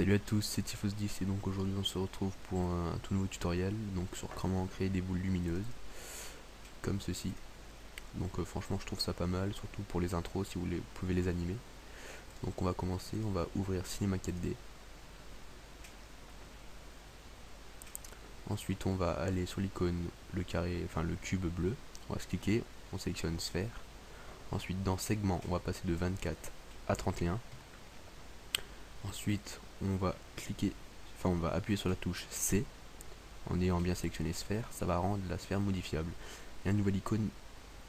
Salut à tous, c'est Tifos10 et donc aujourd'hui on se retrouve pour un tout nouveau tutoriel donc sur comment créer des boules lumineuses comme ceci. Donc franchement je trouve ça pas mal, surtout pour les intros si vous pouvez les animer. Donc on va commencer, on va ouvrir Cinema 4D. Ensuite on va aller sur l'icône, le carré, enfin le cube bleu, on va se cliquer, on sélectionne sphère. Ensuite dans segment on va passer de 24 à 31. Ensuite on va cliquer, enfin on va appuyer sur la touche C. En ayant bien sélectionné sphère, ça va rendre la sphère modifiable. Et un nouvel icône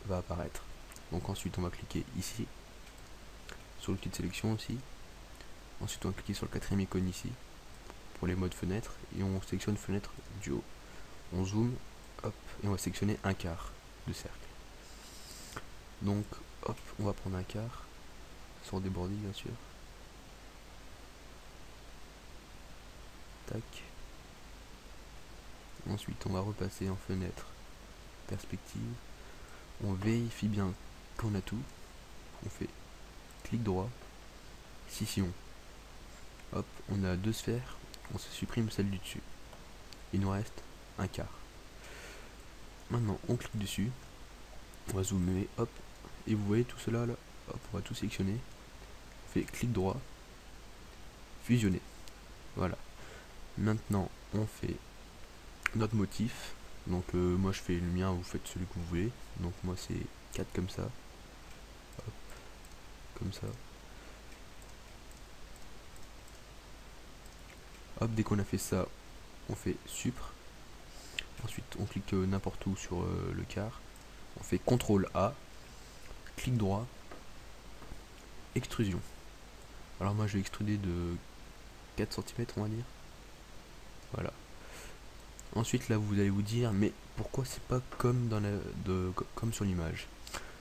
va apparaître. Donc ensuite on va cliquer ici, sur l'outil de sélection aussi. Ensuite on va cliquer sur le quatrième icône ici, pour les modes fenêtre, et on sélectionne fenêtre du haut. On zoome, hop, et on va sélectionner un quart de cercle. Donc hop, on va prendre un quart, sans déborder bien sûr. Tac. Ensuite on va repasser en fenêtre, perspective. On vérifie bien qu'on a tout. On fait clic droit, scission. Hop, on a deux sphères, on se supprime celle du dessus. Il nous reste un quart. Maintenant on clique dessus, on va zoomer, hop, et vous voyez tout cela là, hop, on va tout sélectionner. On fait clic droit, fusionner. Voilà. Maintenant on fait notre motif. Donc moi je fais le mien, vous faites celui que vous voulez. Donc moi c'est 4 comme ça. Hop, comme ça. Hop, dès qu'on a fait ça, on fait supr. Ensuite on clique n'importe où sur le quart. On fait CTRL A, clic droit, extrusion. Alors moi je vais extruder de 4 cm on va dire. Voilà. Ensuite là vous allez vous dire mais pourquoi c'est pas comme dans comme sur l'image?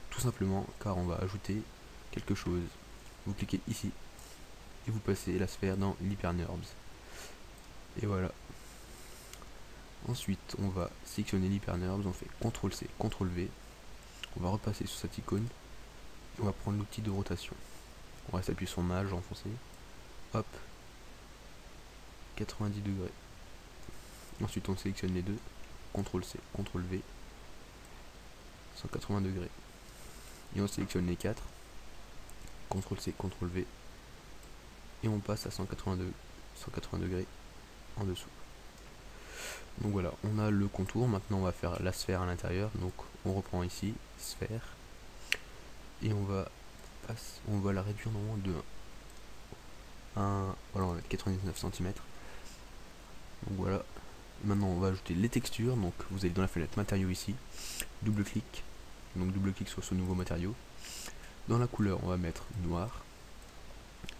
Tout simplement car on va ajouter quelque chose. Vous cliquez ici et vous passez la sphère dans l'hyperNURBS. Et voilà. Ensuite on va sélectionner l'hyperNURBS, on fait CTRL C, CTRL V. On va repasser sur cette icône. On va prendre l'outil de rotation. On va s'appuyer sur Maj enfoncé. Hop. 90 degrés. Ensuite on sélectionne les deux, CTRL C, CTRL V, 180 degrés. Et on sélectionne les 4, CTRL C, CTRL V, et on passe à 180 degrés en dessous. Donc voilà, on a le contour, maintenant on va faire la sphère à l'intérieur, donc on reprend ici, sphère, et on va la réduire normalement de 1, voilà, on va mettre 99 cm. Donc voilà. Maintenant on va ajouter les textures, donc vous allez dans la fenêtre matériaux ici, double clic, donc double clic sur ce nouveau matériau. Dans la couleur on va mettre noir,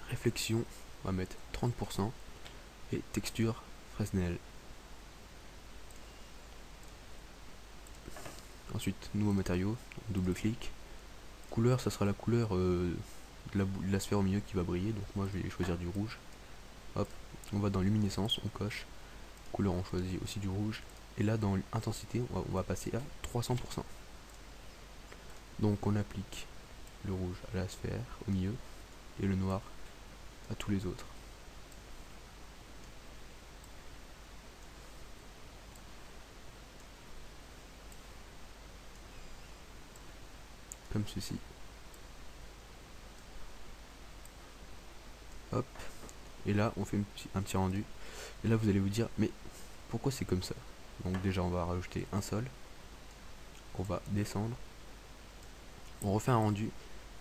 réflexion on va mettre 30% et texture Fresnel. Ensuite nouveau matériau, double clic, couleur ça sera la couleur de la sphère au milieu qui va briller, donc moi je vais choisir du rouge. Hop, on va dans luminescence, on coche, couleur on choisit aussi du rouge, et là dans intensité on va passer à 300%. Donc on applique le rouge à la sphère au milieu et le noir à tous les autres. Comme ceci. Hop. Et là on fait un petit rendu. Et là vous allez vous dire mais pourquoi c'est comme ça? Donc déjà on va rajouter un sol. On va descendre. On refait un rendu.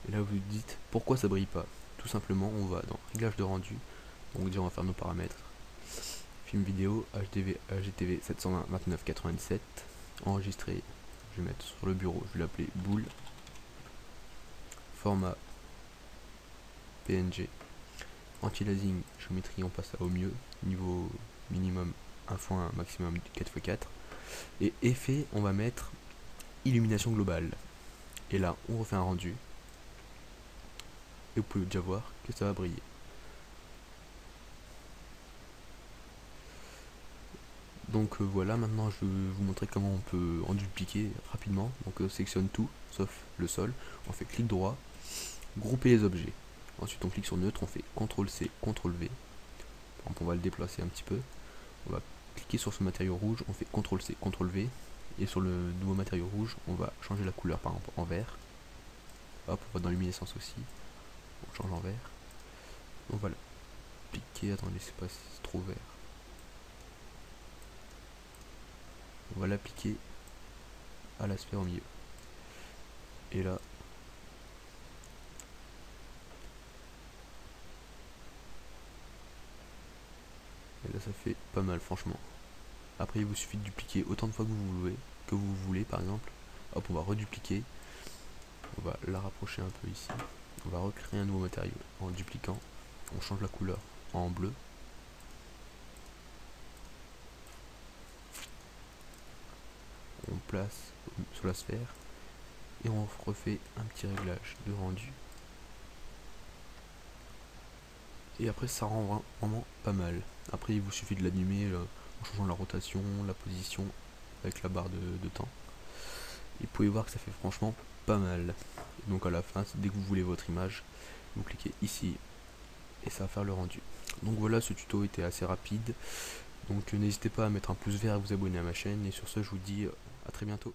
Et là vous vous dites pourquoi ça brille pas? Tout simplement on va dans réglage de rendu. Donc déjà on va faire nos paramètres. Film vidéo HGTV 720 29 97. Enregistré. Je vais mettre sur le bureau. Je vais l'appeler boule. Format PNG. Anti-aliasing, géométrie, on passe à au mieux, niveau minimum 1x1, maximum 4x4. Et effet, on va mettre illumination globale. Et là, on refait un rendu. Et vous pouvez déjà voir que ça va briller. Donc voilà, maintenant je vais vous montrer comment on peut en dupliquer rapidement. Donc on sélectionne tout, sauf le sol. On fait clic droit, grouper les objets. Ensuite on clique sur neutre, on fait CTRL C, CTRL V. Par exemple, on va le déplacer un petit peu. On va cliquer sur ce matériau rouge, on fait CTRL-C, CTRL-V. Et sur le nouveau matériau rouge, on va changer la couleur, par exemple en vert. Hop, on va dans luminescence aussi. On change en vert. On va l'appliquer, attendez, c'est pas, c'est trop vert. On va l'appliquer à la sphère au milieu. Et là, ça fait pas mal franchement. Après il vous suffit de dupliquer autant de fois que vous voulez par exemple. Hop, on va redupliquer. On va la rapprocher un peu ici. On va recréer un nouveau matériau en le dupliquant. On change la couleur en bleu. On place sur la sphère et on refait un petit réglage de rendu. Et après ça rend vraiment pas mal. Après il vous suffit de l'animer en changeant la rotation, la position avec la barre de temps. Et vous pouvez voir que ça fait franchement pas mal. Et donc à la fin, dès que vous voulez votre image, vous cliquez ici et ça va faire le rendu. Donc voilà, ce tuto était assez rapide. Donc n'hésitez pas à mettre un pouce vert et à vous abonner à ma chaîne. Et sur ce, je vous dis à très bientôt.